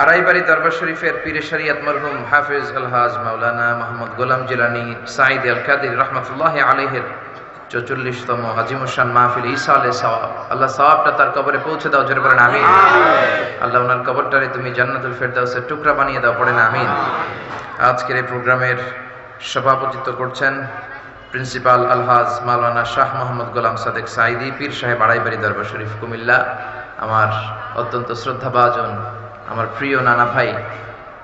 আড়াইবাড়ি দরবার শরীফের পীরে শরীয়ত মরহুম হাফেজ আলহাজ মাওলানা মোহাম্মদ গোলাম জিলানী সাঈদ আল কাদির রহমতুল্লাহ আলাইহির 44তম আজিমুশান মাহফিল ইসালে সওয়াব। আল্লাহ সওয়াবটা তার কবরে পৌঁছে দাও, জোরে বলেন আমিন। আল্লাহ ওনার কবরটারে তুমি জান্নাতুল ফেরদাউসের টুকরা বানিয়ে দাও, পড়েন আমিন। আজকের এই প্রোগ্রামের সভাপতিত্ব করছেন প্রিন্সিপাল আলহাজ মাওলানা শাহ মোহাম্মদ গোলাম সাদেক সাঈদী পীর সাহেব, আড়াইবাড়ি দরবার শরীফ, কুমিল্লা। আমার অত্যন্ত শ্রদ্ধাভাজন, আমার প্রিয় নানা ভাই,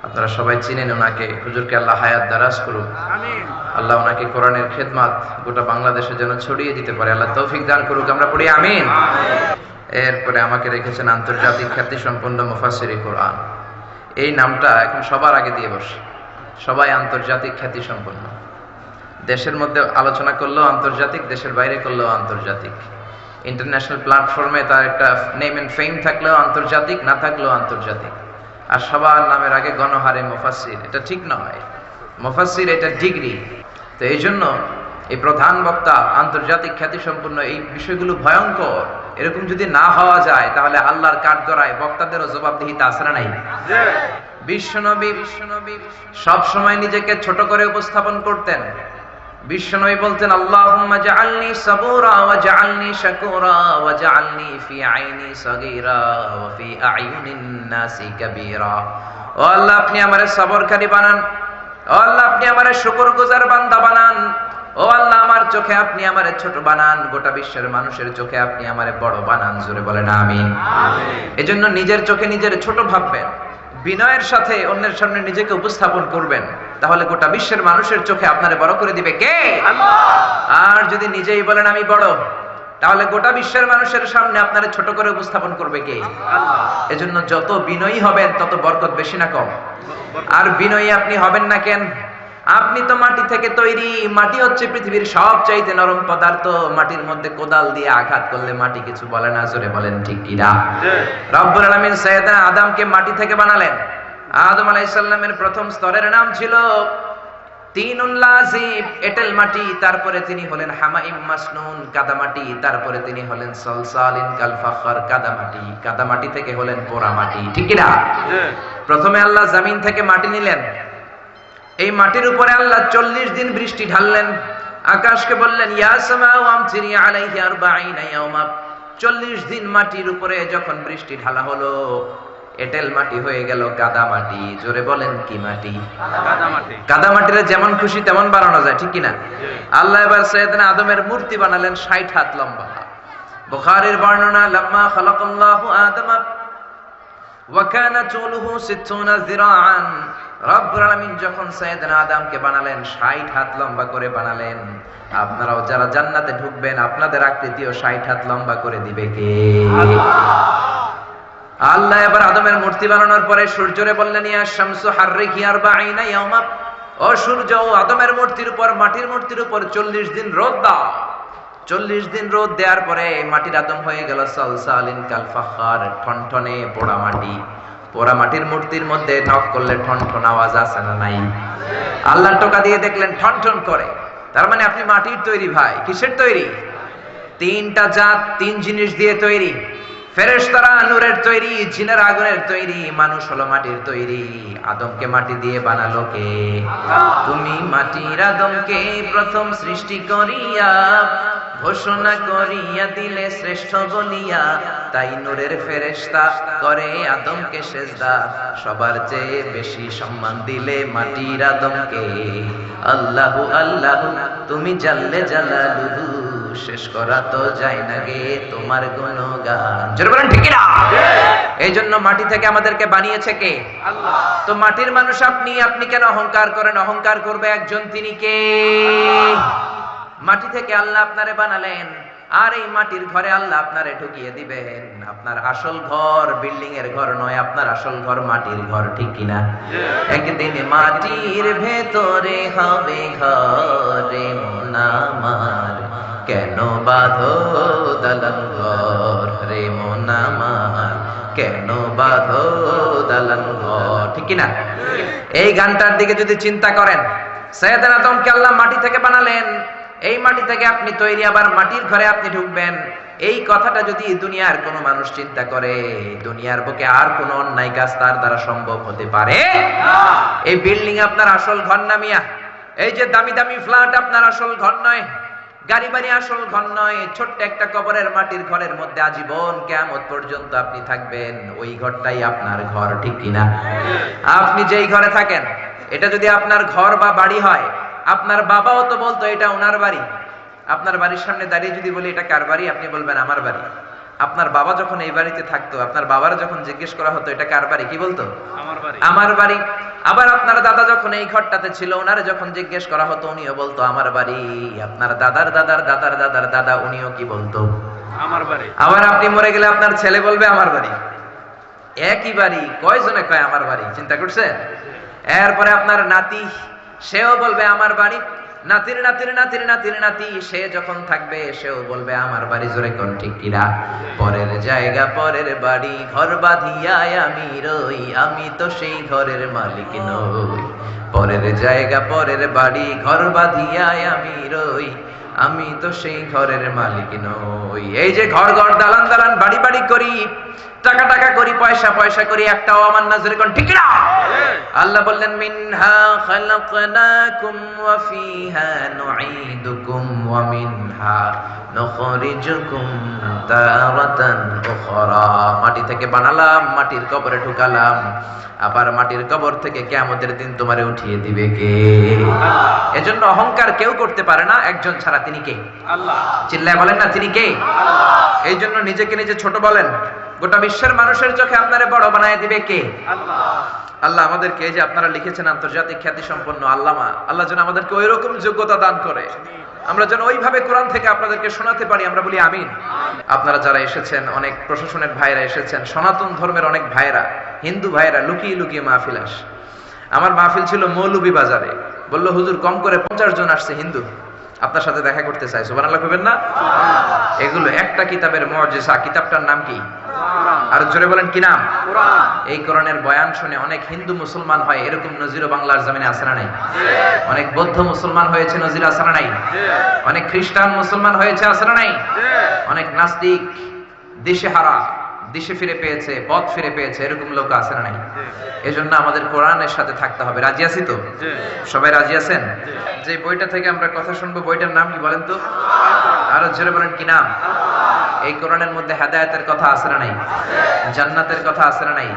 আপনারা সবাই চিনেন ওনাকে। হুজুরকে আল্লাহ হায়াত দারাজ করুক, আল্লাহ ওনাকে কোরআনের খেদমত গোটা বাংলাদেশে যেন ছড়িয়ে দিতে পারে, আল্লাহ তৌফিক দান করুক, আমরা পড়ি আমিন। এরপরে আমাকে রেখেছেন আন্তর্জাতিক খ্যাতি সম্পন্ন মুফাসসিরে কোরআন। এই নামটা এখন সবার আগে দিয়ে বসে, সবাই আন্তর্জাতিক খ্যাতি সম্পন্ন। দেশের মধ্যে আলোচনা করলেও আন্তর্জাতিক, দেশের বাইরে করলেও আন্তর্জাতিক। ইন্টারন্যাশনাল প্ল্যাটফর্মে তার একটা নেম এন্ড ফেম থাকলেও আন্তর্জাতিক, না থাকলেও আন্তর্জাতিক। আর সবার নামের আগে গণহারে মুফাসসির, এটা ঠিক নয়। মুফাসসির এটা ডিগ্রি। তো এই জন্য এই প্রধান বক্তা আন্তর্জাতিক খ্যাতি সম্পন্ন, এই বিষয়গুলো ভয়ঙ্কর। এরকম যদি না হওয়া যায় তাহলে আল্লাহর কাঠগড়ায় বক্তাদেরও জবাবদিহিতা আছে না নাই? বিশ্বনবী সব সময় নিজেকে ছোট করে উপস্থাপন করতেন। বিশ্বনবী বলতেন, আল্লাহুম্মা জাআলনি সাবুরা ওয়া জাআলনি শাকুরা ওয়া জাআলনি ফি আইনি সাগীরা ওয়া ফি আয়ুনিন নাসি কাবীরা। ও আল্লাহ, আপনি আমারে সবরকারী বানান। ও আল্লাহ, আপনি আমারে শুকরগুজার বান্দা বানান। ও আল্লাহ, আমার চোখে আপনি আমারে ছোট বানান, গোটা বিশ্বের মানুষের চোখে আপনি আমারে বড় বানান, জোরে বলেন আমিন। এজন্য নিজের চোখে নিজের ছোট ভাববেন, বিনয়ের সাথে অন্যের সামনে নিজেকে উপস্থাপন করবেন, তাহলে গোটা বিশ্বের মানুষের চোখে আপনারে বড় করে দিবে কে? আল্লাহ। আর যদি নিজেই বলেন আমি বড়, তাহলে গোটা বিশ্বের মানুষের সামনে আপনারে ছোট করে উপস্থাপন করবে কে? আল্লাহ। এজন্য যত বিনয়ী হবেন তত বরকত বেশি না কম? আর বিনয়ী আপনি হবেন না কেন? আপনি তো মাটি থেকে তৈরি। মাটি হচ্ছে পৃথিবীর সবচাইতে নরম পদার্থ। মাটির মধ্যে কোদাল দিয়ে আঘাত করলে মাটি কিছু বলে না, জোরে বলেন ঠিক কিনা? রব্বুল আলামিন সাইয়েদনা আদমকে মাটি থেকে বানালেন। আদম আলাইহিস সালামের প্রথম স্তরের নাম ছিল তিনুল লাযিব, এঁটেল মাটি। তারপরে তিনি হলেন হামাইম মাসনুন, কাদা মাটি। তারপরে তিনি হলেন সলসালিন কাল ফাখর, কাদা মাটি। কাদা মাটি থেকে হলেন পোড়া মাটি, ঠিক কিনা? প্রথমে আল্লাহ জমিন থেকে মাটি নিলেন। এই মাটির উপরে আল্লাহ 40 দিন বৃষ্টি ঢাললেন। আকাশকে বললেন, ইয়া সামাউ আমতিরি আলাইহি 40 ইয়াওমা। 40 দিন মাটির উপরে যখন বৃষ্টি ঢালা হলো, এঁটেল মাটি হয়ে গেল কাদা মাটি। জোরে বলেন কি মাটি? কাদা মাটি। কাদা মাটিরে যেমন খুশি তেমন বানানো যায়, ঠিক কিনা? আল্লাহ এবার সাইয়েদনা আদমের মূর্তি বানালেন 60 হাত লম্বা। বুখারীর বর্ণনা, লাম্মা খালাকাল্লাহু আদম ওয়া কানা তুলুহু 60 যিরাআন। রব্বুল আলামিন যখন সাইয়েদনা আদমকে বানালেন 60 হাত লম্বা করে বানালেন। আপনারাও যারা জান্নাতে ঢুকবেন আপনাদের আকৃতিও 60 হাত লম্বা করে দিবে কে? আল্লাহ। আল্লাহ এবার আদমের মূর্তি বানানোর পরে সূর্যরে বললেন, ইয়া শামসু হাররিকি 40 ইয়াওমা। ও সূর্য, আদমের মূর্তির উপর, মাটির মূর্তির উপর 40 দিন রোদ দাও। 40 দিন রোদ দেওয়ার পরে মাটির আদম হয়ে গেল সলসালিন কাল ফাখর, ঠনঠনে পোড়া মাটি। পোড়া মাটির মূর্তির মধ্যে নক করলে ঠনঠন আওয়াজ আছে না নাই? আল্লাহ টোকা দিয়ে দেখলেন ঠনঠন করে। তার মানে আপনি মাটির তৈরি ভাই। কিসের তৈরি? 3টা জাত, 3 জিনিস দিয়ে তৈরি। ফেরেশতারা নূরের তৈরি, জিনের আগুনের তৈরি, মানুষ হলো মাটির তৈরি। আদমকে মাটি দিয়ে বানালো কে? তুমি মাটির আদমকে প্রথম সৃষ্টি করিয়া ঘোষণা করিয়া দিলে শ্রেষ্ঠ বলিয়া, তাই নূরের ফেরেশতা করে আদমকে সেজদা। সবার চেয়ে বেশি সম্মান দিলে মাটির আদমকে। আল্লাহু আল্লাহু তুমি জাল্লে জালালুহু, শেষ করা তো যায় না গে তোমার গুণগান। জোরে বলেন ঠিক না? এই জন্য মাটি থেকে আমাদেরকে বানিয়েছে কে? আল্লাহ। তো মাটির মানুষ আপনি, আপনি কেন অহংকার করেন? অহংকার করবে একজন, তিনি কে? মাটি থেকে আল্লাহ আপনারে বানালেন, আর এই মাটির ঘরে আল্লাহ আপনারে ঢুকিয়ে দিবেন। আপনার আসল ঘর বিল্ডিং এর ঘর নয়, আপনার আসল ঘর মাটির ঘর, ঠিক কিনা? একদিন মাটির ভেতরে হবে ঘরে মন আমার, কেন বাঁধো দালান ঘর রে মন আমার, কেন বাঁধো দালান ঘর, ঠিক কিনা? এই গানটার দিকে যদি চিন্তা করেন, সাইয়েদনা আদমকে আল্লাহ মাটি থেকে বানালেন। এই মাটি থেকে আপনি তৈরি, আবার মাটির ঘরে আপনি ঢুকবেন। এই কথাটা যদি দুনিয়ার কোনো মানুষ চিন্তা করে, দুনিয়ার বুকে আর কোনো অন্যায় কাজ তার দ্বারা সম্ভব হতে পারে না। এই বিল্ডিং আপনার আসল ঘর না মিয়া, এই যে দামি দামি ফ্ল্যাট আপনার আসল ঘর নয়, গাড়ি বাড়ি আসল ঘর নয়। ছোট্ট একটা কবরের মাটির ঘরের মধ্যে আজীবন কিয়ামত পর্যন্ত আপনি থাকবেন, ওই ঘরটাই আপনার ঘর, ঠিক কিনা? আপনি যেই ঘরে থাকেন, এটা যদি আপনার ঘর বা বাড়ি হয়, আপনার বাবাও তো বলতো এটা ওনার বাড়ি। আপনার বাড়ির সামনে দাঁড়িয়ে যদি বলি এটা কার বাড়ি, আপনি বলবেন আমার বাড়ি। আপনার বাবা যখন এই বাড়িতে থাকতো, আপনার বাবার যখন জিজ্ঞেস করা হতো এটা কার বাড়ি, কি বলতো? আমার বাড়ি। আবার আপনার দাদা যখন এই ঘরটাতে ছিল, ওনারে যখন জিজ্ঞেস করা হতো উনিও বলতো আমার বাড়ি। আপনার দাদার দাদার দাদার দাদার দাদা উনিও কি বলতো? আমার বাড়ি। আবার আপনি মরে গেলে আপনার ছেলে বলবে আমার বাড়ি। একই বাড়ি, কয়জনে কয় আমার বাড়ি, চিন্তা করছেন? এরপরে আপনার নাতি, সেও বলবে আমার বাড়ি। নাতির নাতির নাতির নাতির নাতি, সে যখন থাকবে সেও বলবে আমার বাড়ি। জোরে কোন ঠিক কিনা? পরের জায়গা পরের বাড়ি, ঘর বাঁধিয়া আমি রই, আমি তো সেই ঘরের মালিক নই। পরের জায়গা পরের বাড়ি, ঘর বাঁধিয়া আমি রই, আমি তো সেই ঘরের মালিক নই। এই যে ঘর ঘর দালান দালান বাড়ি বাড়ি করি, টাকা টাকা করি, পয়সা পয়সা করি, একটাও আমার না। জোরে কোন ঠিক না? আল্লাহ বললেন মিনহা খালাকনাকুম ওয়া ফিহা নুঈদুকুম ওয়া মিনহা নুখরিজুকুম তারাতান উখরা। মাটি থেকে বানালাম, মাটির কবরে ঢুকালাম, আবার মাটির কবর থেকে কিয়ামতের দিন তোমারে উঠিয়ে দিবে কে? এজন্য অহংকার কেউ করতে পারে না, একজন ছাড়া, তিনি কে? আল্লাহ। চিল্লায় বলেন না তিনি কে? আল্লাহ। এই জন্য নিজেকে নিজে ছোট বলেন, গোটা বিশ্বের মানুষের চোখে আপনারে বড় বানায় দিবে কে? আল্লাহ। আল্লাহ আমাদেরকে, এই যে আপনারা লিখেছেন আন্তর্জাতিক খ্যাতি সম্পন্ন আল্লামা, আল্লাহ যেন আমাদেরকে ওই রকম যোগ্যতা দান করে, আমরা যেন ওইভাবে কোরআন থেকে আপনাদেরকে শোনাতে পারি। আমরা বলি আমিন। আপনারা যারা এসেছেন, অনেক প্রশাসনের ভাইরা এসেছেন, সনাতন ধর্মের অনেক ভাইরা, হিন্দু ভাইরা লুকিয়ে লুকিয়ে মাহফিল আসে। আমার মাহফিল ছিল মৌলভী বাজারে, বললো হুজুর কম করে 50 জন আসছে হিন্দু, আপনার সাথে দেখা করতে চাই। সুবহানাল্লাহ কইবেন না? এগুলো একটা কিতাবের মুজিজা। কিতাবটার নাম কি? আর জোরে বলেন কি নাম? কোরআন। এই কোরআনের বয়ান শুনে অনেক হিন্দু মুসলমান হয়, এরকম নজির বাংলার জমিনে আছে না নাই? অনেক বৌদ্ধ মুসলমান হয়েছে, নজির আছে না নাই? অনেক খ্রিস্টান মুসলমান হয়েছে, আছে না নাই? অনেক নাস্তিক দিশেহারা, দিশে ফিরে পেয়েছে, পথ ফিরে পেয়েছে, এরকম লোক আছে না নাই? এজন্য আমাদের কোরআনের সাথে থাকতে হবে। রাজি আছি তো? সবাই রাজি আছেন? যে বইটা থেকে আমরা কথা শুনবো, বইটার নাম কি বলেন তো? আরো জোরে বলেন কি নাম? এই কোরআনের মধ্যে হেদায়েতের কথা আছে না নাই? জান্নাতের কথা আছে না নাই?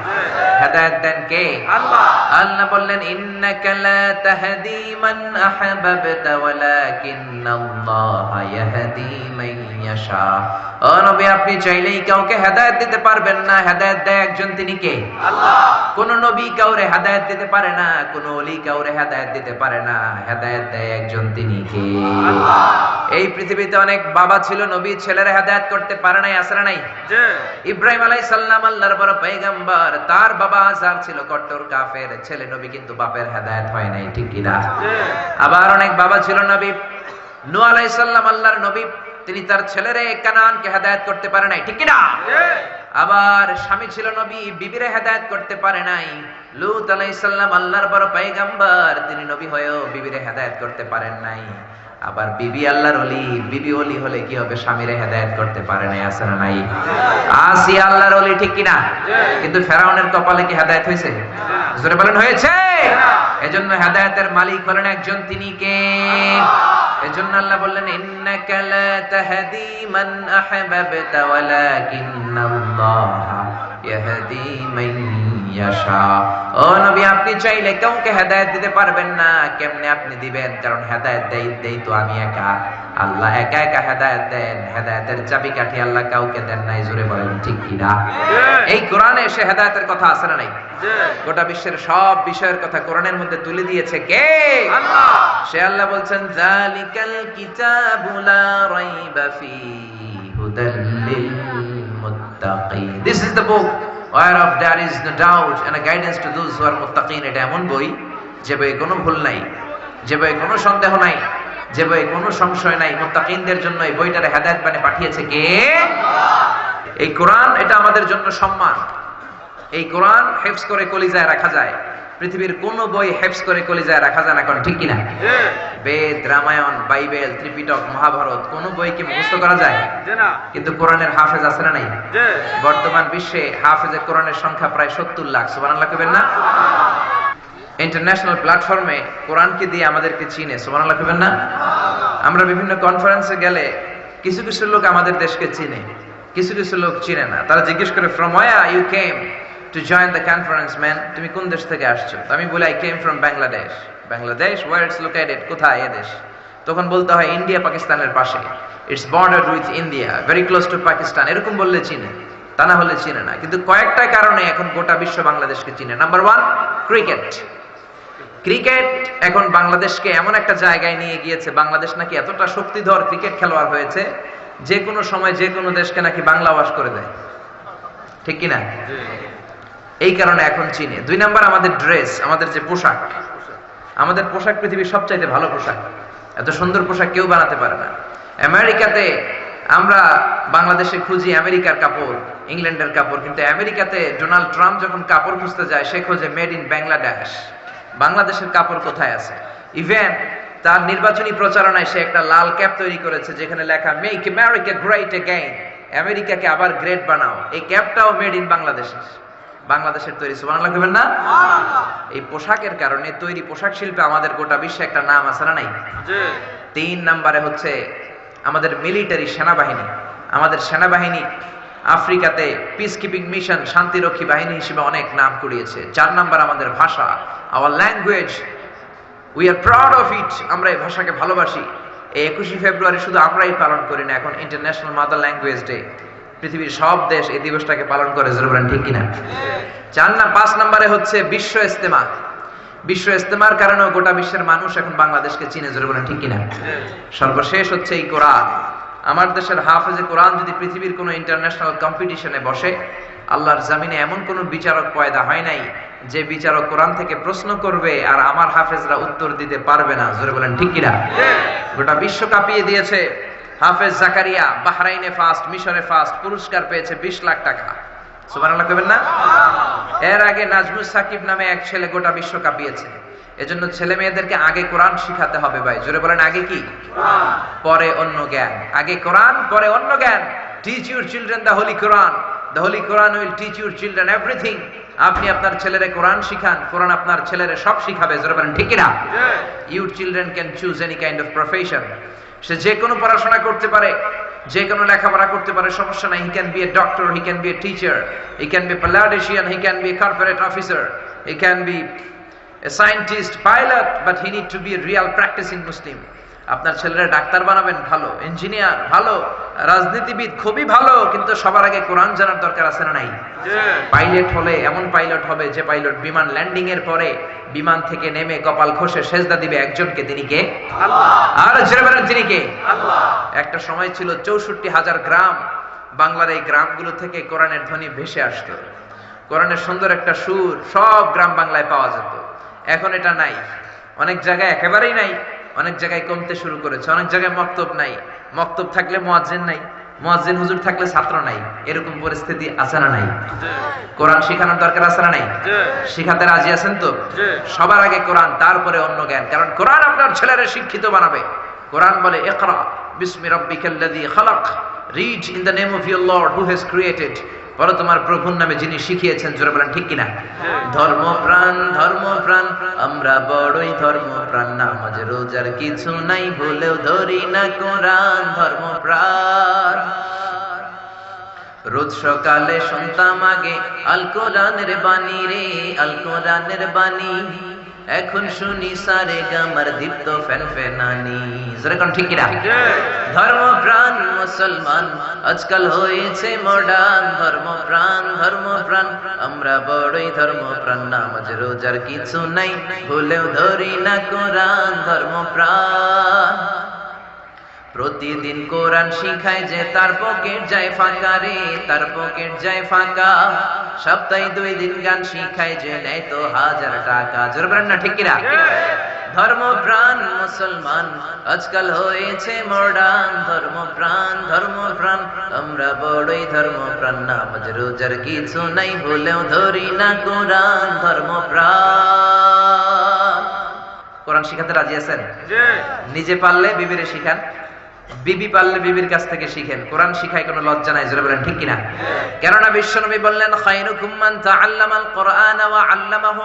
হেদায়েত দেন কে? আল্লাহ। আল্লাহ বললেন ইন্নাকা লা তাহদি মান আহবাবতা ওয়ালাকিন্নাল্লাহা ইয়াহদি মান ইয়াশা। ও নবী, আপনি চাইলেই কাউকে হেদায়েত দিতে পারবেন না, হেদায়েত দেয় একজন, তিনি কে? আল্লাহ। কোন নবী কাউরে হেদায়েত দিতে পারে না, কোন ওলি কাউরে হেদায়েত দিতে পারে না, হেদায়েত দেয় একজন, তিনি কে? আল্লাহ। এই পৃথিবীতে অনেক বাবা ছিল, নবী ছেলেরা হেদায়েত করতে পারে নাই, আছে না নাই? ইব্রাহিম আলাইহিস সালাম আল্লাহর বড় পয়গম্বর, তার বাবা আযার ছিল কট্টর কাফের, ছেলে নবী কিন্তু বাপের হেদায়েত হয় নাই, ঠিক কি না? আবার অনেক বাবা ছিল নবী, নূহ আলাইহিস সালাম আল্লাহর নবী, তিনি তার ছেলেরে কানানকে হেদায়েত করতে পারে নাই, ঠিক কি না? আবার স্বামী ছিল নবী, বিবিরে হেদায়েত করতে পারে নাই। লূত আলাইহিস সালাম আল্লাহর বড় পয়গম্বর, তিনি নবী হয়েও বিবিরে হেদায়েত করতে পারেন নাই। আবার বিবি আল্লাহর ওলি, বিবি ওলি হলে কি হবে? স্বামীরে হেদায়েত করতে পারে নাই, আছে না নাই? আসিয়া আল্লাহর ওলি, ঠিক কি না? কিন্তু ফেরাউনের কপালে কি হেদায়েত হয়েছে? জোরে বলেন হয়েছে? এজন্য হেদায়েতের মালিক হলেন একজন, তিনি কে? এজন্য আল্লাহ বললেন ইন্নাকা লা তাহদি মান আহবাবতা ওয়ালাকিন্নাল্লাহা ইয়াহদি মান ইয়াশা। ও নবী, আপনি চাইলে কাউকে হেদায়েত দিতে পারবেন না। কেমনে আপনি দিবেন? কারণ হেদায়েত দেই তো আমি একা। আল্লাহ একা একা হেদায়েত দেন, হেদায়েতের চাবিকাঠি আল্লাহ কাউকে দেন নাই। জোরে বলেন ঠিক কি না? এই কোরআনে এসে হেদায়েতের কথা আছে না নাই? গোটা বিশ্বের সব বিষয়ের কথা কোরআনের মধ্যে তুলে দিয়েছে কে? আল্লাহ। সে আল্লাহ বলছেন যালিকাল কিতাবু লা রাইবা ফীহি হুদাল লিল মুত্তাকিন। This is the book whereof there is no doubt and a guidance to those who are muttaqin. এটা এমন বই যে বই কোনো ভুল নাই, যে বই কোনো সন্দেহ নাই, যে বই কোনো সংশয় নাই। মুত্তাকিনদের জন্য এই বইটারে হেদায়েত বানিয়ে পাঠিয়েছে কে? আল্লাহ। এই কোরআন, এটা আমাদের জন্য সম্মান। এই কোরআন হিফজ করে কলিজায় রাখা যায়। পৃথিবীর কোন বই হেফজ করে কলিজায় রাখা যায় না, কারণ ঠিক কিনা? বেদ, রামায়ণ, বাইবেল, ত্রিপিটক, মহাভারত কোন বই কি মুখস্থ করা যায়? কিন্তু কোরআনের হাফেজ আছে না নাই? বর্তমান বিশ্বে হাফেজে কোরআনের সংখ্যা প্রায় 70 লাখ। সুবহানাল্লাহ কইবেন না? ইন্টারন্যাশনাল প্ল্যাটফর্মে কোরআনকে দিয়ে আমাদেরকে চিনে। সুবহানাল্লাহ কইবেন না? আমরা বিভিন্ন কনফারেন্সে গেলে কিছু কিছু লোক আমাদের দেশকে চিনে, কিছু কিছু লোক চিনে না। তারা জিজ্ঞেস করে, from where you came to join the conference man? তুমি কোন দেশ থেকে আসছো? আমি বলি, I came from Bangladesh. Bangladesh? Where it's located? কোথায় এ দেশ? তখন বলতে হয় ইন্ডিয়া পাকিস্তানের পাশে, it's border with India, very close to Pakistan. এরকম বললে চিনে, তা না হলে চিনে না। কিন্তু কয়েকটা কারণে এখন গোটা বিশ্ব বাংলাদেশকে চিনে। Number 1, cricket. ক্রিকেট এখন বাংলাদেশকে এমন একটা জায়গায় নিয়ে গিয়েছে, বাংলাদেশ নাকি এতটা শক্তিধর ক্রিকেট খেলোয়াড় হয়েছে, যে কোনো সময় যে কোনো দেশকে নাকি বাংলা ওয়াশ করে দেয়। ঠিক কিনা? এই কারণে এখন চিনে। 2 নাম্বার, আমাদের ড্রেস, আমাদের যে পোশাক, আমাদের পোশাক পৃথিবীর সবচাইতে ভালো পোশাক। এত সুন্দর পোশাক কেউ বানাতে পারে না। আমেরিকাতে আমরা বাংলাদেশে খুঁজি আমেরিকার কাপড়, ইংল্যান্ডের কাপড়, কিন্তু আমেরিকাতে ডোনাল্ড ট্রাম্প যখন কাপড় খুঁজতে যায়, সে খোঁজে মেড ইন বাংলাদেশ। বাংলাদেশের কাপড় কোথায় আছে? ইভেন তার নির্বাচনী প্রচারণায় সে একটা লাল ক্যাপ তৈরি করেছে যেখানে লেখা মেক আমেরিকা গ্রেট এগেইন, আমেরিকাকে আবার গ্রেট বানাও। এই ক্যাপটাও মেড ইন বাংলাদেশ, বাংলাদেশের তৈরি। সুবহানাল্লাহ কইবেন না? এই পোশাকের কারণে তৈরি পোশাক শিল্পে আমাদের গোটা বিশ্বে একটা নাম আছে না নাই? 3 নম্বরে হচ্ছে আমাদের মিলিটারি, সেনাবাহিনী। আমাদের সেনাবাহিনী আফ্রিকাতে পিস কিপিং মিশন, শান্তিরক্ষী বাহিনী হিসেবে অনেক নাম কুড়িয়েছে। 4 নাম্বার, আমাদের ভাষা, our language, we are proud of it. আমরা এই ভাষাকে ভালোবাসি। এই 21শে ফেব্রুয়ারি শুধু আমরাই পালন করি না, এখন ইন্টারন্যাশনাল মাদার ল্যাঙ্গুয়েজ ডে। পৃথিবীর সব দেশ এই দিবসটাকে পালন করে। জোরে ঠিক কিনা? 5 নম্বরে হচ্ছে বিশ্ব ইজতেমা। বিশ্ব ইজতেমার কারণেও গোটা বিশ্বের মানুষ এখন বাংলাদেশকে চিনে। জোরে বলেন ঠিক কিনা? সর্বশেষ হচ্ছে এই কোরআন। আমার দেশের হাফেজে কোরআন যদি পৃথিবীর কোনো ইন্টারন্যাশনাল কম্পিটিশনে বসে, আল্লাহর জমিনে এমন কোন বিচারক পয়দা হয় নাই যে বিচারক কোরআন থেকে প্রশ্ন করবে আর আমার হাফেজরা উত্তর দিতে পারবে না। জোরে বলেন ঠিক কিনা? গোটা বিশ্ব কাঁপিয়ে দিয়েছে। হাফেজ জাকারিয়া বাহরাইনে ফার্স্ট, মিশরে ফার্স্ট, পুরস্কার পেয়েছে 20 লাখ টাকা। সুবহানাল্লাহ কইবেন না? এর আগে নাজমুস সাকিব নামে এক ছেলে গোটা বিশ্ব কাঁপিয়েছে। এজন্য ছেলে মেয়েদেরকে আগে কোরআন শিখাতে হবে ভাই। জোরে বলেন, আগে কি? পরে অন্য জ্ঞান। আগে কোরআন, পরে অন্য জ্ঞান। Teach your children the Holi Quran, the Holi Quran will teach your children everything. আপনি আপনার ছেলেরে কোরআন শিখান, কোরআন আপনার ছেলেরে সব শিখাবে। জোরে বলেন ঠিক কিনা? Your children can choose any kind of profession. সে যে কোনো পড়াশোনা করতে পারে, যে কোনো লেখাপড়া করতে পারে, সমস্যা নাই। He can be a doctor, he can be a teacher, he can be politician, he can be a corporate officer, he can be a scientist, pilot, but he need to be a real practising Muslim. আপনার ছেলেরা doctor বানাবেন, ভালো, engineer ভালো, রাজনীতিবিদ খুবই ভালো, কিন্তু সবার আগে কোরআন জানার দরকার আছে না নাই? পাইলট হলে এমন পাইলট হবে যে পাইলট বিমান ল্যান্ডিং এর পরে বিমান থেকে নেমে কপাল ঘষে সেজদা দিবে একজনকে, তিনি কে? আল্লাহ। আর জোরে বলেন তিনি কে? আল্লাহ। একটা সময় ছিল 64,000 গ্রাম, বাংলার এই গ্রামগুলো থেকে কোরআনের ধ্বনি ভেসে আসতো। কোরআনের সুন্দর একটা সুর সব গ্রাম বাংলায় পাওয়া যেত। এখন এটা নাই, অনেক জায়গায় একেবারেই নাই, অনেক জায়গায় কমতে শুরু করেছে। অনেক জায়গায় মক্তব নাই, মক্তব থাকলে মুয়াজ্জিন নাই, মুয়াজ্জিন হুজুর থাকলে ছাত্র নাই। এরকম পরিস্থিতি আছে না নাই? কোরআন শেখানোর দরকার আছে না নাই? শিখাতে রাজি আছেন তো? সবার আগে কোরআন, তারপরে অন্য জ্ঞান। কারণ কোরআন আপনার ছেলেরা শিক্ষিত বানাবে। কোরআন বলে ইকরা বিসমি রাব্বিকাল্লাযী খালাক, read in the name of your lord who has created. বলো তোমার প্রভুর নামে যিনি শিখিয়েছেন। জোরে বলেন ঠিক কিনা? ধর্মপ্রাণ, ধর্মপ্রাণ, আমরা বড়ই ধর্মপ্রাণ, নামাজ রোজার কিছু নাই, ভুলেও ধরি না কোরআন। ধর্মপ্রাণ, রোজ সকালে শুনতাম আগে আল কোরআনের বাণী রে, আল কোরআনের বাণী। এখন শুনি সারে গামার দীপ্ত ফেনফেনানি। জোরে কোন ঠিক কিনা? ধর্মপ্রাণ মুসলমান আজকাল হয়েছে মডার্ন। ধর্মপ্রাণ, ধর্মপ্রাণ, আমরা বড়ই ধর্মপ্রাণ, নামাজ রোজার কিছু নাই, ভুলেও ধরি না কোরআন। ধর্মপ্রাণ, প্রতিদিন কোরআন শিখায় যে তার পকেট যায় ফাঁকা রে, তার পকেট যায় ফাঁকা। সপ্তাহে 2 দিন গান শিখায় যে নেয় তো 1000 টাকা। জোরে বলেন না ঠিক কিনা? ধর্মপ্রাণ মুসলমান আজকাল হয়েছে মডার্ন। ধর্মপ্রাণ, ধর্মপ্রাণ, আমরা বড়ই ধর্মপ্রাণ, নামাজ রোজার কিছু নাই, ভুলেও ধরি না কোরআন। ধর্মপ্রাণ। কোরআন শিখাতে রাজি আছেন? নিজে পারলে বিবিরে শিখান, বিবি পারলে বিবির কাছ থেকে শিখেন। কোরআন শিখায় কোনো লজ্জা নাই, জোরে বলেন ঠিক কিনা? কেননা বিশ্বনবী বললেন, খায়রুকুম মান তাআল্লামাল কোরআন ওয়া আল্লামাহু,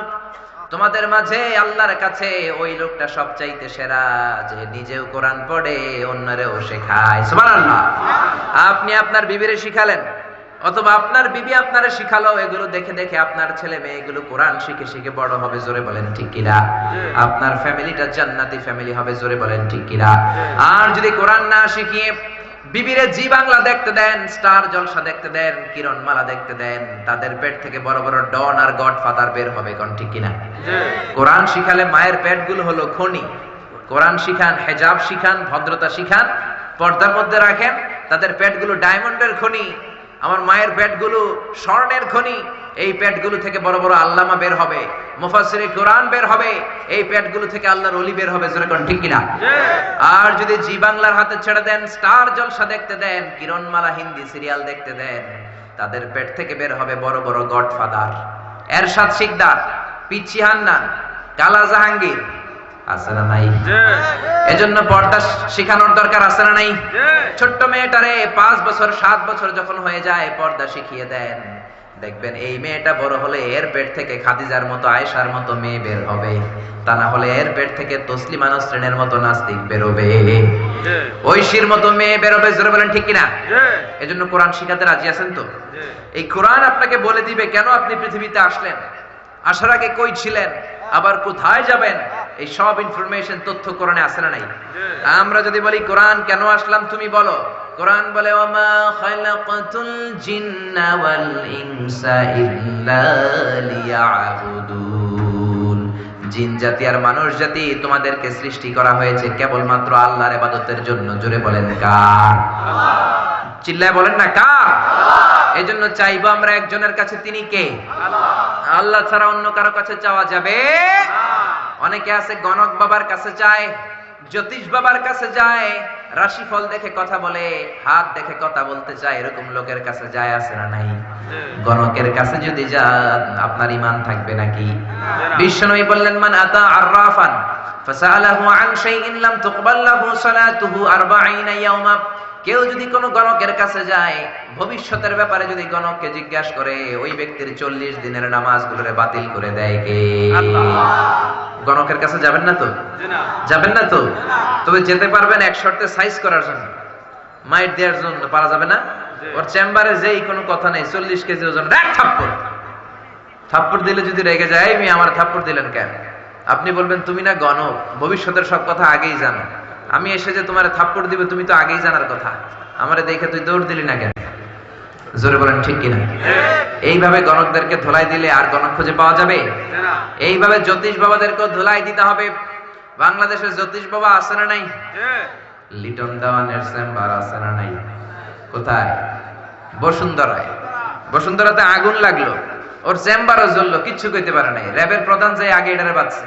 তোমাদের মাঝে আল্লাহর কাছে ওই লোকটা সবচাইতে সেরা যে নিজেও কোরআন পড়ে অন্যরেও শেখায়। সুবহানাল্লাহ। আপনি আপনার বিবিরে শিখালেন অথবা আপনার বিবি আপনারে শিখালো, এগুলো দেখে দেখে আপনার ছেলে মেয়ে এগুলো কোরআন শিখে শিখে বড় হবে, জোরে বলেন ঠিক কিনা? আপনার ফ্যামিলিটা জান্নাতি ফ্যামিলি হবে, জোরে বলেন ঠিক কিনা? আর যদি কোরআন না শিখিয়ে বিবিরে জি বাংলা দেখতে দেন, স্টার জলসা দেখতে দেন, কিরণমালা দেখতে দেন, তাদের পেট থেকে বড় বড় ডন আর গডফাদার বের হবে, কোন ঠিক কিনা? কোরআন শিখালে মায়ের পেটগুলো হলো খনি। কোরআন শিখান, হেজাব শিখান, ভদ্রতা শিখান, পর্দার মধ্যে রাখেন, তাদের পেটগুলো ডায়মন্ডের খনি। আমার মায়ের পেটগুলো স্বর্ণের খনি। এই পেটগুলো থেকে বড় বড় আল্লামা বের হবে, মুফাসসিরে কোরআন বের হবে, এই পেটগুলো থেকে আল্লাহর ওলি বের হবে, জোরে কোন ঠিক কিনা? আর যদি জি বাংলার হাতে ছেড়ে দেন, স্টার জলসা দেখতে দেন, কিরণমালা হিন্দি সিরিয়াল দেখতে দেন, তাদের পেট থেকে বের হবে বড় বড় গডফাদার, এরশাদ শিকদার, পিচ্চি হান্নান, কালা জাহাঙ্গীর। আছে না নাই? এজন্য পর্দা শিখানোর দরকার আছে না নাই? ছোট্ট মেয়েটারে 5 বছর 7 বছর যখন হয়ে যায় পর্দা শিখিয়ে দেন, দেখবেন এই মেয়েটা বড় হলে এর পেট থেকে খাদিজার মতো, আয়েশার মতো মেয়ে বের হবে, তা না হলে এর পেট থেকে তসলিমা নাসরিনের মতো নাস্তিক বেরোবে, ঐশীর মতো মেয়ে বেরোবে, জোরে বলেন ঠিক কিনা? এজন্য কোরআন শিখাতে রাজি আছেন তো? এই কোরআন আপনাকে বলে দিবে কেন আপনি পৃথিবীতে আসলেন, আসার আগে কই ছিলেন, আবার কোথায় যাবেন, এই সব ইনফরমেশন তথ্য কোরআনে আছে না নাই? আমরা যদি বলি কোরআন কেন আসলাম, তুমি বলো। কোরআন বলে, ওয়ামা খালাকাতুল জিন্না ওয়াল ইনসা ইল্লা লিয়াবুদুন, জিন জাতি আর মানুষ জাতি তোমাদেরকে সৃষ্টি করা হয়েছে কেবলমাত্র আল্লাহর ইবাদতের জন্য, জোরে বলেন কার? চিল্লায় বলেন না কার? এজন্য চাইবো আমরা একজনের কাছে, তিনি কে? আল্লাহ ছাড়া অন্য কারো কাছে চাওয়া যাবে? অনেকে আছে গণক বাবার কাছে যায়, জ্যোতিষ বাবার কাছে যায়, রাশিফল দেখে কথা বলে, হাত দেখে কথা বলতে চায়, এরকম লোকের কাছে যায়, আছে না নাই? গণকের কাছে যদি যান আপনার ঈমান থাকবে নাকি? বিশ্বনবী বললেন, মান আতা আররাফান ফাসালাহু আন শাইইন লাম তুকবাল লাহু সালাতুহু 40 ইয়াওমা, কেউ যদি কোনো গণকের কাছে যায়, ভবিষ্যতের ব্যাপারে যদি গণককে জিজ্ঞাসা করে, ওই ব্যক্তির 40 দিনের নামাজগুলোরে বাতিল করে দেয় কে? আল্লাহ। গণকের কাছে যাবেন না তো? যাবেন না তো? তবে যেতে পারবেন এক শর্তে, সাইজ করার জন্য, মাইট দেওয়ার জন্য পারা যাবে না? ওর চেম্বারে যেই কোনো কথা নেই, 40 কেজি ওজন, এক থাপ্পড়, থাপ্পড় দিলে যদি রেগে যায়, আমি আমার থাপ্পড় দিলেন কেন? আপনি বলবেন, তুমি না গণক, ভবিষ্যতের সব কথা আগেই জানো, আমি এসে যে তোমার থাপ্পড় দিবে তুমি তো আগেই জানার কথা, আমারে দেখে তুই দৌড় দিলি না কেন? জোরে বলেন ঠিক কিনা? এইভাবে গণকদেরকে ধোলাই দিলে আর গণক খুঁজে পাওয়া যাবে? এইভাবে জ্যোতিষ বাবাদেরকেও ধোলাই দিতে হবে। বাংলাদেশের জ্যোতিষ বাবা আছে না নাই? লিটন দেওয়ানের চেম্বার আছে না নাই? কোথায়? বসুন্ধরায়। বসুন্ধরাতে আগুন লাগলো, ওর চেম্বারও জ্বললো, কিচ্ছু কইতে পারে নাই। র্যাবের প্রধান যে আগে এটারে বাঁচছে,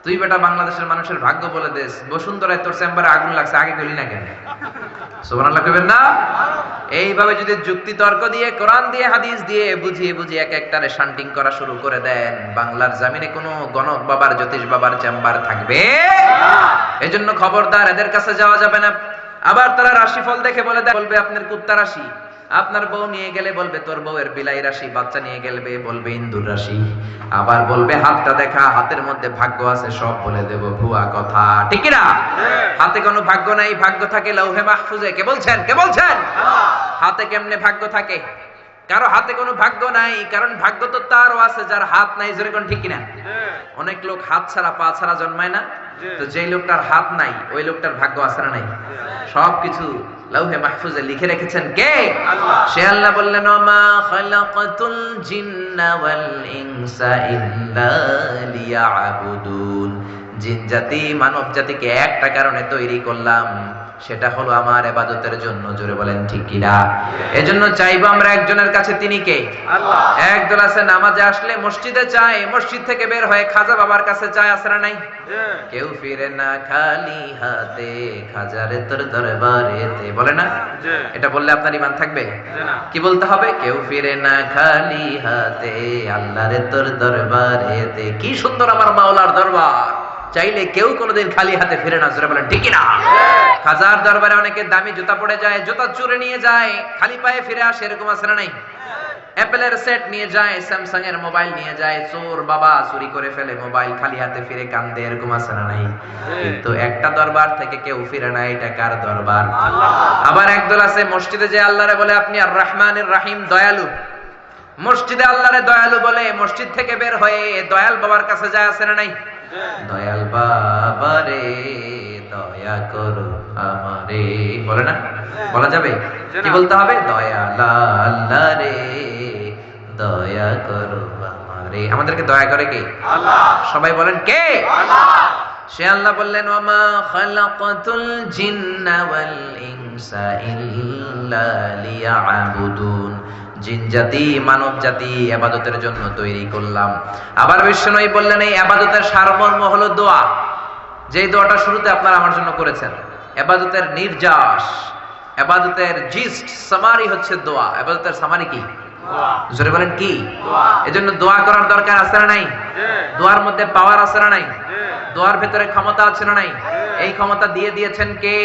তুই বেটা বাংলাদেশের মানুষের ভাগ্য বলে দেশ, বসুন্ধরায় তোর চেম্বারে আগুন লাগছে, আগে কইলি না কেন? সুবহানাল্লাহ কইবেন না? এইভাবে যদি যুক্তি তর্ক দিয়ে, কোরআন দিয়ে, হাদিস দিয়ে বুঝিয়ে বুঝিয়ে এক একটারে শান্টিং করা শুরু করে দেন, বাংলার জমিনে কোনো গণক বাবার, জ্যোতিষ বাবার চেম্বার থাকবে না। এজন্য খবরদার, এদের কাছে যাওয়া যাবে না। আবার তারা রাশিফল দেখে বলবে আপনার কুত্তা রাশি, আপনার বউ নিয়ে গেলে বলবে তোর বউয়ের বিলাই রাশি, বাচ্চা নিয়ে গেলে বলবে ইন্দুর রাশি, আবার বলবে হাতটা দেখা, হাতের মধ্যে ভাগ্য আছে, সব বলে দেব, ভুয়া কথা, ঠিক না? হাতে কোনো ভাগ্য নাই, ভাগ্য থাকে লৌহে মাহফুজে। কে বলছেন? কে বলছেন? হাতে কেমনে ভাগ্য থাকে? কারো হাতে কোনো ভাগ্য নাই, কারণ ভাগ্য তো তারও আছে যার হাত নাই, জোরে কোন ঠিক কিনা? অনেক লোক হাত ছাড়া পা ছাড়া জন্মায় না, তো যেই লোকটার হাত নাই ওই লোকটার ভাগ্য আছে না নাই? সবকিছু লাউহে মাহফুজে লিখে রেখেছেন কে? আল্লাহ। সে আল্লাহ বললেন, ওমা খালাকাতুল জিন্না ওয়াল ইনসা ইল্লা লিয়াবুদুন, জিন জাতি মানব জাতিকে একটা কারণে তৈরি করলাম, সেটা হলো আমার ইবাদতের জন্য, জোরে বলেন ঠিক কিনা? এজন্য চাইবো আমরা একজনের কাছে, তিনি কে? আল্লাহ। একদল আছে নামাজে আসলে মসজিদে চায়, মসজিদ থেকে বের হয়ে খাজা বাবার কাছে চায়, আছে না নাই? কেউ ফিরে না খালি হাতে, খাজারে তোর দরবারেতে, বলে না? এটা বললে আপনার ঈমান থাকবে? কি বলতে হবে? কেউ ফিরে না খালি হাতে, আল্লাহরে তোর দরবারেতে। কি সুন্দর আমার মাওলার দরবার, চাইলে কেউ কোনোদিন খালি হাতে ফিরে না, জোরে বলেন ঠিক না? হাজার দরবারে অনেকে দামি জুতা পরে যায়, জুতা চুরে নিয়ে যায়, খালি পায়ে ফিরে আসে, এরকম আছে না নাই? অ্যাপেলের সেট নিয়ে যায়, স্যামসাং এর মোবাইল নিয়ে যায়, চোর বাবা চুরি করে ফেলে মোবাইল, খালি হাতে ফিরে কান্দে, এরকম আছে না নাই? কিন্তু একটা দরবার থেকে কেউ ফিরে না, এটা কার দরবার? আবার একদল আছে মসজিদে যে আল্লাহরে বলে আপনি আর রহমানির রহিম, দয়ালু। মসজিদে আল্লাহরে দয়ালু বলে, মসজিদ থেকে বের হয়ে দয়াল বাবার কাছে যায়, আছে না নাই? দয়াল বাবা রে দয়া করো আমারে, বলে না? বলা যাবে? কি বলতে হবে? দয়াল আল্লাহ রে দয়া করো আমারে। আমাদেরকে দয়া করে কে? আল্লাহ। সবাই বলেন কে? আল্লাহ। সে আল্লাহ বললেন ওয়ামা খালাকাতুল জিন্না ওয়াল ইনসা ইল্লা লিয়াবুদুন, জিন জাতি মানব জাতি ইবাদতের জন্য তৈরি করলাম। আবার বিষ্ণুই বললেন এই ইবাদতের সারমর্ম হলো দোয়া, যেই দোয়াটা শুরুতে আপনারা আমার জন্য করেছেন। ইবাদতের নির্যাস, ইবাদতের জিস্ট, সামারি হচ্ছে দোয়া। ইবাদতের সামারি কি? দোয়া। জোরে বলেন কি? দোয়া। এজন্য দোয়া করার দরকার আছে না নাই? দোয়ার মধ্যে পাওয়ার আছে না নাই? দোয়ার ভেতরে ক্ষমতা আছে না নাই? এই ক্ষমতা দিয়ে দিয়েছেন কে?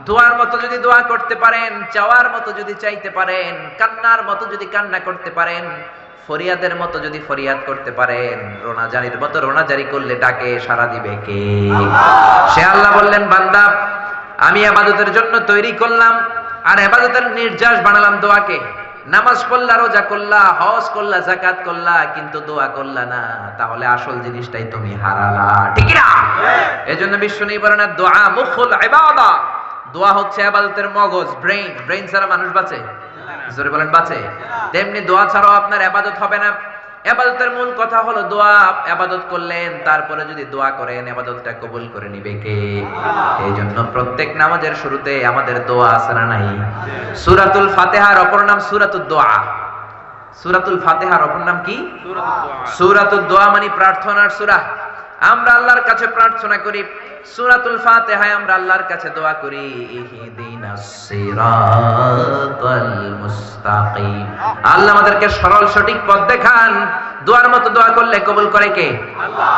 দোয়ার মতো যদি দোয়া করতে পারেন, চাওয়ার মতো যদি চাইতে পারেন, কান্নার মতো যদি কান্না করতে পারেন, ফরিয়াদের মতো যদি ফরিয়াদ করতে পারেন, রোনাজারির মতো রোনাজারি করলে ডাকে সাড়া দিবে কে? সে আল্লাহ বললেন বান্দা আমি ইবাদতের জন্য তৈরি করলাম, আর ইবাদতের নির্যাস বানালাম দোয়াকে। নামাজ পড়লা, রোজা করলা, হজ করলা, যাকাত করলা, কিন্তু দোয়া করলা না, তাহলে আসল জিনিসটাই তুমি হারালা, ঠিক না? এজন্য বিশ্বনবী বলেন দোয়া মুখুল ইবাদা, দোয়া হচ্ছে ইবাদতের মগজ, ব্রেইন। ব্রেইন ছাড়া মানুষ বাঁচে? জোরে বলেন বাঁচে? তেমনি দোয়া ছাড়াও আপনার ইবাদত হবে না। ইবাদতের মূল কথা হলো দোয়া। ইবাদত করলেন, তারপরে যদি দোয়া করেন, ইবাদতটা কবুল করে নিবে কে? এইজন্য প্রত্যেক নামাজের শুরুতে আমাদের দোয়া আছে না নাই? সূরাতুল ফাতিহার অপর নাম সূরাতুদ দোয়া। সূরাতুল ফাতিহার অপর নাম কি? সূরাতুদ দোয়া, মানে প্রার্থনার সূরা। আমরা আল্লাহর কাছে প্রার্থনা করি, সূরাতুল ফাতিহায় আমরা আল্লাহর কাছে দোয়া করি, ইহদিনাস সিরাতাল মুস্তাকিম, আল্লাহ আমাদেরকে সরল সঠিক পথ দেখান। দোয়ার মতো দোয়া করলে কবুল করে কে? আল্লাহ।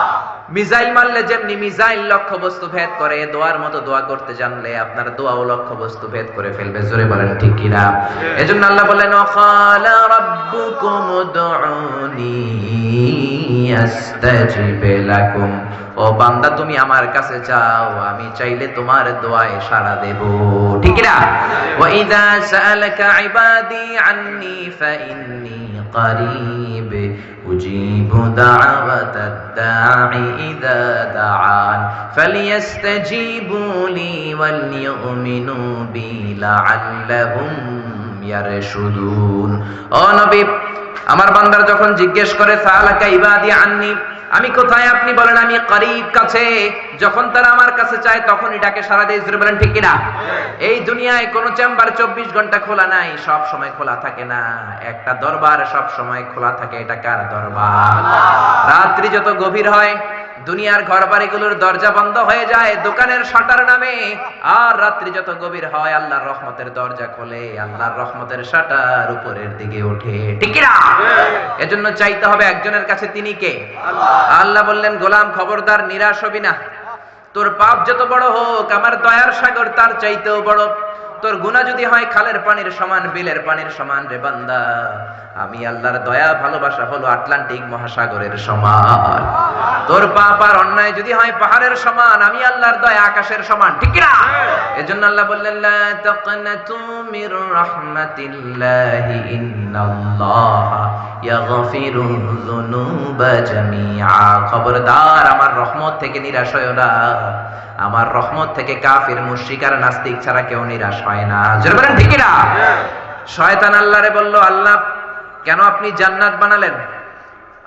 মিসাইল মারলে যেমনি মিসাইল লক্ষ্যবস্তু ভেদ করে, দোয়ার মতো দোয়া করতে জানলে আপনার দোয়াও লক্ষ্যবস্তু ভেদ করে ফেলবে। জোরে বলেন ঠিক কি না? এজন্য আল্লাহ বলেন ওয়াকালা রাব্বুকুম উদউনি আস্তাজিব লাকুম, ও বান্দা তুমি আমার কাছে চাও, আমি চাইলে তোমার দোয়ায় সাড়া দেব, ঠিক না? ওয়া ইযা সাআলাকা ইবাদি আন্নী ফাইন্নী قريب أجيب دعوة الداعي إذا دعان فليستجيبوا لي وليؤمنوا بي لعلهم يرشدون। ও নবী, আমার বান্দারা যখন জিজ্ঞেস করে সাআলাকা ইবাদি আন্নী, আমি কোথায়, আপনি বলেন আমি করিব, কাছে। যখন তারা আমার কাছে চায় তখনই ডাকে সাড়া দেয়। জোরে বলেন ঠিক কিনা? এই দুনিয়ায় কোন চেম্বার 24 ঘন্টা খোলা নাই, সব সময় খোলা থাকে না। একটা দরবার সব সময় খোলা থাকে, এটা কার দরবার? রাত্রি যত গভীর হয় দুনিয়ার ঘর বাড়িগুলোর দরজা বন্ধ হয়ে যায় দোকানের শাটার নামে, আর রাত্রি যত গভীর হয় আল্লাহর রহমতের দরজা খোলে, আল্লাহর রহমতের শাটার উপরের দিকে ওঠে, ঠিক কি না? এজন্য চাইতে হবে একজনের কাছে, তিনি কে? আল্লাহ। আল্লাহ বললেন গোলাম খবরদার নিরাশ হবি না, তোর পাপ যত বড় হোক আমার দয়ার সাগর তার চাইতেও বড়। তোর গুনাহ যদি হয় খালের পানির সমান, বিলের পানির সমান, রে বান্দা আমি আল্লাহর দয়া ভালোবাসা হলো আটলান্টিক মহাসাগরের সমান। তোর পাপ আর অন্যায় যদি হয় পাহাড়ের সমান, আমি আল্লাহর দয়া আকাশের সমান, ঠিক না? এজন্য আল্লাহ বললেন লা তাকনাতু মির রাহমাতিল্লাহি ইন্নাল্লাহা ইয়াগফিরুয যুনুবা জামিআ, খবরদার আমার রহমত থেকে নিরাশ হয়ো না। আমার রহমত থেকে কাফির, মুশরিক আর নাস্তিক ছাড়া কেউ নিরাশ হয় না। জোরে বলেন ঠিক না? শয়তান আল্লাহরে বলল আল্লাহ কেন আপনি জান্নাত বানালেন?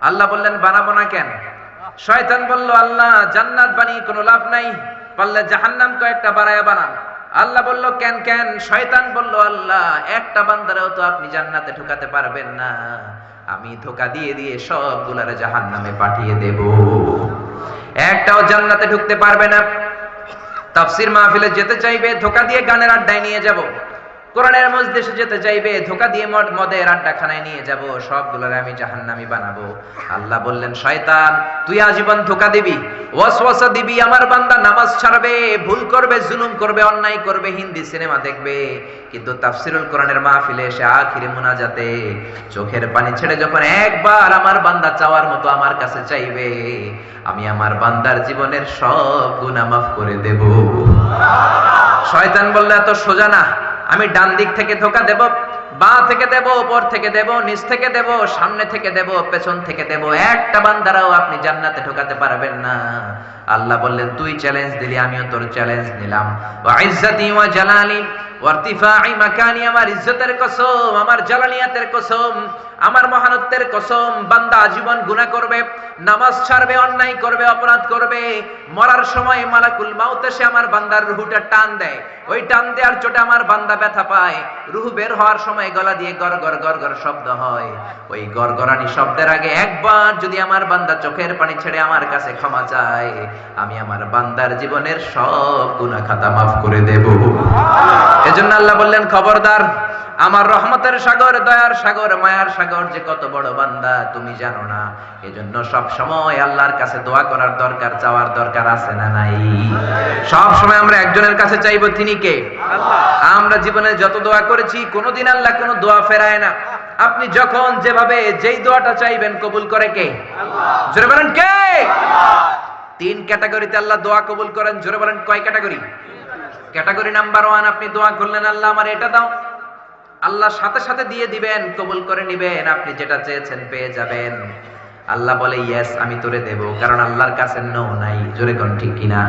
আল্লাহ বললেন বানাবো না কেন? শয়তান বলল আল্লাহ জান্নাত বানিয়ে কোনো লাভ নাই, পারলে জাহান্নাম কয়েকটা বাড়ায়া বানান। আল্লাহ বলল কেন কেন? শয়তান বলল আল্লাহ একটা বান্দারেও তো আপনি জান্নাতে ঢুকাতে পারবেন না, আমি ধোঁকা দিয়ে দিয়ে সবগুলারে জাহান্নামে পাঠিয়ে দেব, একটাও জান্নাতে ঢুকতে পারবে না। তাফসীর মাহফিলে যেতে চাইবে ধোঁকা দিয়ে গানের আড্ডায় নিয়ে যাব, কোরআনের মজলিসে যেতে চাইবে, ধোঁকা দিয়ে মদের আড্ডাখানায় নিয়ে যাব, সবগুলোরে আমি জাহান্নামী বানাবো। আল্লাহ বললেন, শয়তান তুই আজীবন ধোঁকা দিবি, ওয়াসওয়াসা দিবি, আমার বান্দা নামাজ ছাড়বে, ভুল করবে, জুলুম করবে, অন্যায় করবে, হিন্দি সিনেমা দেখবে, কিন্তু তাফসিরুল কোরআনের মাহফিলে এসে আখিরে মুনাজাতে চোখের পানি ছেড়ে যখন একবার আমার বান্দা চাওয়ার মতো আমার কাছে চাইবে, আমি আমার বান্দার জীবনের সব গুনাহ মাফ করে দেব। শয়তান বলল, এত সোজা না, আমি ডান দিক থেকে ধোঁকা দেব, বাঁ থেকে দেব, উপর থেকে দেব, নিচ থেকে দেব, সামনে থেকে দেব, পেছন থেকে দেব, একটা বান্দারাও আপনি জান্নাতে ঢোকাতে পারবেন না। আল্লাহ বললেন, তুই চ্যালেঞ্জ দিলি, আমিও তোর চ্যালেঞ্জ নিলাম। ওয়া ইজ্জতি ওয়া জালালি ওয়া ইরতিফাই মাকানি, আমার ইজ্জতের কসম, আমার জালালিয়াতের কসম, আমার মহানত্বের কসম, বান্দা আজীবন গুনাহ করবে, নামাজ ছাড়বে, অন্যায় করবে, অপরাধ করবে, মরার সময় মালাকুল মাউত এসে আমার বান্দার রূহটা টান দেয়, ওই টান দেওয়ার চোটে আমার বান্দা ব্যথা পায়, রূহ বের হওয়ার সময় গলা দিয়ে গর গর গর গর শব্দ হয়, ওই গরগরানি শব্দের আগে একবার যদি আমার বান্দা চোখের পানি ছেড়ে আমার কাছে ক্ষমা চায়, আমি আমার বান্দার জীবনের সব গুনাহ খাতা মাফ করে দেব। এজন্য আল্লাহ বললেন, খবরদার, আমার রহমতের সাগর, দয়ার সাগর, মায়ার সাগর যে কত বড় বান্দা তুমি জানো না। এজন্য সব সময় আল্লাহর কাছে দোয়া করার দরকার, চাওয়ার দরকার আছে না নাই? সব সময় আমরা একজনের কাছে চাইবো, তিনি কে? আল্লাহ। আমরা জীবনে যত দোয়া করেছি কোনোদিন আল্লাহ কোনো দোয়া ফেরায় না। আপনি যখন যেভাবে যেই দোয়াটা চাইবেন কবুল করে কে? আল্লাহ। জোরে বলেন কে? আল্লাহ। তিন ক্যাটাগরিতে আল্লাহ দোয়া কবুল করেন। জোরে বলেন কয় ক্যাটাগরি? ক্যাটাগরি নাম্বার 1, আপনি দোয়া করলেন, আল্লাহ আমার এটা দাও, আল্লাহ সাথে সাথে দিয়ে দিবেন, কবুল করে নিবেন, আপনি যেটা চেয়েছেন পেয়ে যাবেন। আল্লাহ বলে, ইয়েস আমি তোরে দেব, কারণ আল্লাহর কাছে নো নাই। জোরে কোন ঠিক কিনা?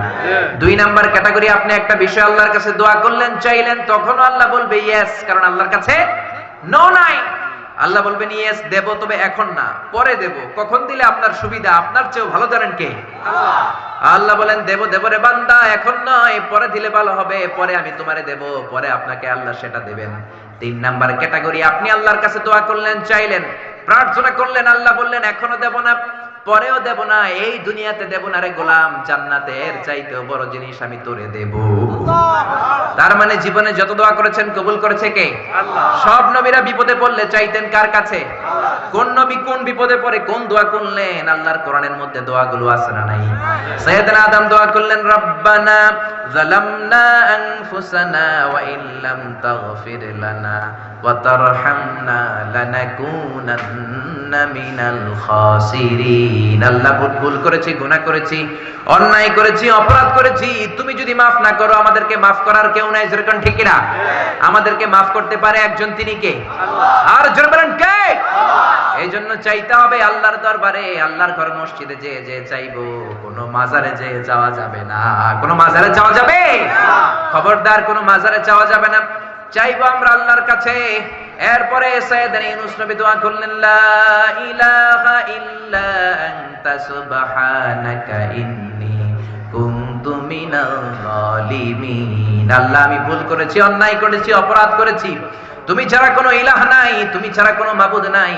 2 নাম্বার ক্যাটাগরি, আপনি একটা বিষয় আল্লাহর কাছে দোয়া করলেন, চাইলেন, তখনও আল্লাহ বলবে ইয়েস, কারণ আল্লাহর কাছে নো নাই। আল্লাহ বলবেন ইয়েস দেব, তবে এখন না, পরে দেব। কখন দিলে আপনার সুবিধা, আপনার চেয়েও ভালো জানেন কে? আল্লাহ। আল্লাহ বলেন, দেব দেব রে বান্দা, এখন নয়, পরে দিলে ভালো হবে, পরে আমি তোমারে দেব, পরে আপনাকে আল্লাহ সেটা দেবেন। 3 নাম্বার ক্যাটাগরি, আপনি আল্লাহর কাছে দোয়া করলেন, চাইলেন, প্রার্থনা করলেন, আল্লাহ বললেন এখনো দেব না, পরেও দেব না, এই দুনিয়াতে দেব না রে গোলাম, জান্নাতের চাইতেও বড় জিনিস আমি তোরে দেব। তার মানে জীবনে যত দোয়া করেছেন কবুল করেছে কে? আল্লাহ। সব নবীরা বিপদে পড়লে চাইতেন কার কাছে? আল্লাহ। কোন নবী কোন বিপদে পড়ে কোন দোয়া করলেন? আল্লাহর কোরআনের মধ্যে দোয়াগুলো আছে না নাই? সাইয়েদনা আদম দোয়া করলেন, রব্বানা যালামনা আনফুসানা ওয়া ইল্লাম তাগফির লানা ওয়া তারহামনা লানাকুনান্না মিনাল খাসিরিন। আল্লাহ ভুল করেছি, গুনাহ করেছি, অন্যায় করেছি, অপরাধ করেছি, তুমি যদি মাফ না করো আমাদেরকে মাফ করার কেউ নাই। যেরকম ঠিক কিনা? আমাদেরকে মাফ করতে পারে একজন, তিনি কে? আল্লাহ। আর জোরে বলেন কে? আল্লাহ। এই জন্য চাইতে হবে আল্লাহর দরবারে, আল্লাহর ঘর মসজিদে যে চাইবো, কোনো মাজারে যে যাওয়া যাবে না। কোনো মাজারে যাওয়া যাবে না, খবরদার, কোনো মাজারে যাওয়া যাবে না। চাইবো আমরা আল্লাহর কাছে। এরপরে সাইয়েদনা ইউনূস নবী দোয়া করলেন, লা ইলাহা ইল্লা আনতা সুবহানাকা ইন্নী কুনতু মিনাল যালিমিন। আল্লাহ আমি ভুল করেছি, অন্যায় করেছি, অপরাধ করেছি, তুমি ছাড়া কোনো ইলাহ নাই, তুমি ছাড়া কোনো মাবুদ নাই,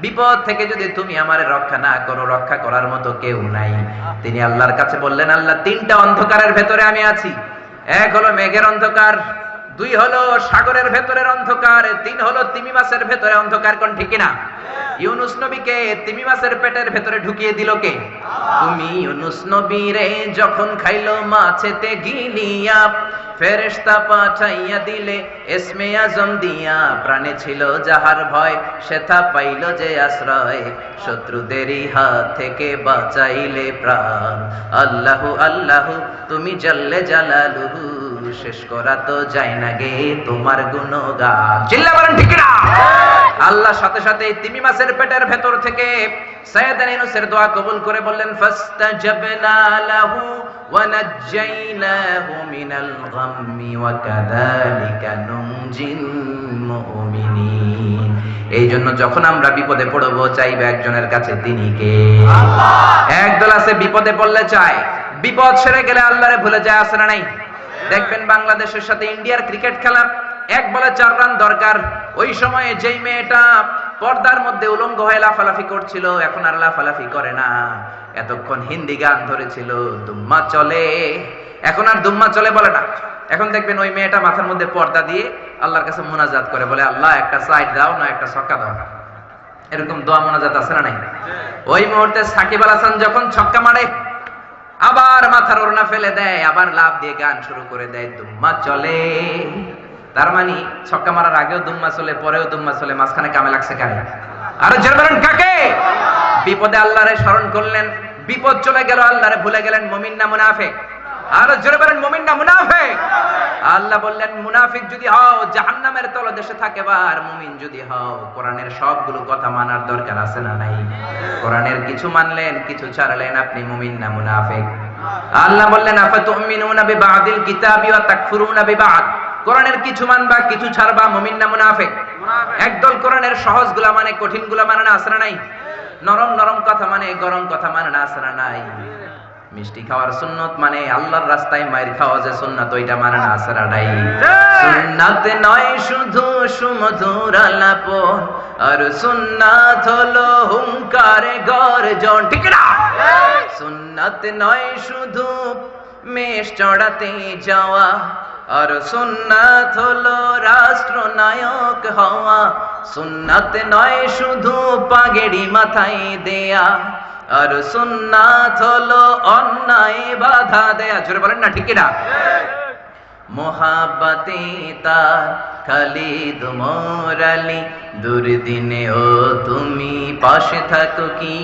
বিপদ থেকে যদি তুমি আমারে রক্ষা না করো, রক্ষা করার মতো কেউ নাই। তিনি আল্লাহর কাছে বললেন, আল্লাহ 3টা অন্ধকারের ভেতরে আমি আছি। 1 হলো মেঘের অন্ধকার, 2 হলো সাগরের ভেতরের অন্ধকার, 3 হলো তিমি মাছের ভেতরে অন্ধকার। কোন ঠিক কিনা? ইউনূস নবীকে তিমি মাছের পেটের ভেতরে ঢুকিয়ে দিল কে? তুমি ইউনূস নবীরে যখন খাইলো মাছেতে গিলিয়া, ফেরেশতা পাঠাইয়া দিলে ইসমে আজম দিয়া, প্রাণে ছিল যাহার ভয় সেথা পাইল যে আশ্রয়, শত্রুদেরই হাত থেকে বাঁচাইলে প্রাণ। আল্লাহু আল্লাহু তুমি জাল্লে জালালুহু, শেষ করা তো যায় না গে তোমার গুণগান। চিল্লা বলেন ঠিক না? আল্লাহ সাথে সাথে তিমি মাছের পেটের ভেতর থেকে সাইয়েদনা ইউনূসের দোয়া কবুল করে বললেন, ফাস্তাজাবনা লাহু ওয়া নাজ্জাইনাহু মিনাল গাম্মি ওয়া কাযালিকা নুনজিল মুমিনিন। এই জন্য যখন আমরা বিপদে পড়ব চাইবে একজনের কাছে, তিনি কে? আল্লাহ। একদল আছে বিপদে পড়লে চায়, বিপদ সেরে গেলে আল্লাহরে ভুলে যায়, আছে না নাই? দেখবেন বাংলাদেশের সাথে ইন্ডিয়ার ক্রিকেট খেলা, 1 বলে 4 রান দরকার। ওই সময়ে যেই মেয়েটা পর্দার মধ্যে উলঙ্গ হয়ে লাফালাফি করছিল, এখন আর লাফালাফি করে না। এতক্ষণ হিন্দি গান ধরেছিল, দুম্মা চলে, এখন আর দুম্মা চলে বলে না। এখন দেখবেন ওই মেয়েটা মাথার মধ্যে পর্দা দিয়ে আল্লাহর কাছে মুনাজাত করে, বলে আল্লাহ একটা সাইড দাও না একটা ছক্কা দাও। এরকম দোয়া মুনাজাত আছে না নাই? ওই মুহূর্তে সাকিব আল হাসান যখন ছক্কা মারে, আবার মাথার ওড়না ফেলে দেয়, আবার লাফ দিয়ে গান শুরু করে দেয়, দুম্মা চলে। তার মানে ছক্কা মারার আগেও দুম্মা চলে, পরেও দুম্মা চলে, মাঝখানে কামে লাগছে কারে? আর জোরে বলেন কাকে? বিপদে আল্লাহরে স্মরণ করলেন, বিপদ চলে গেল, আল্লাহরে ভুলে গেলেন, মুমিন না মুনাফিক? আর জোরে বলেন মুমিন না মুনাফিক? আল্লাহ বললেন মুনাফিক যদি হও জাহান্নামের তলদেশে থাকবে, আর মুমিন যদি হও কোরআনের সবগুলো কথা মানার দরকার আছে না নাই? কোরআনের কিছু মানলেন, কিছু ছাড়লেন, আপনি মুমিন না মুনাফিক? আল্লাহ বললেন আফাতুমিনুনা বিবাদিল কিতাবি ওয়া তাকফুরুনা বিবাদ। কোরআনের কিছু মানবা, কিছু ছাড়বা, মুমিন না মুনাফিক? একদল কোরআনের সহজগুলা মানে কঠিনগুলা মানে না, আছে না নাই? নরম নরম কথা মানে গরম কথা মানে না, আছে না নাই? মিষ্টি খাওয়ার সুন্নত মানে আল্লাহর রাস্তায় মাইর খাওয়া যে সুন্নাত, ওইটা মানে না, আছে না নাই? সুন্নাত নয় শুধু সুমধুর আলাপন, আর সুন্নাত হলো হুঙ্কারে গর্জন, ঠিক না? সুন্নাত নয় শুধু মেষ চড়াতে যাওয়া, আর সুন্নাত হলো রাষ্ট্রনায়ক হওয়া। সুন্নাত নয় শুধু পাগড়ি মাথায় দেয়া, আর সুন্নাত হলো অন্যায় বাধা দেয়া। জোরে বলেন না, ঠিক না? মোহাব্বতে তার খালিদ মোর আলী, দুর্দিনে ও তুমি পাশে থাকো কি?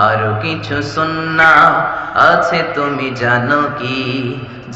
আরো কিছু সুন্নাত আছে তুমি জানো কি?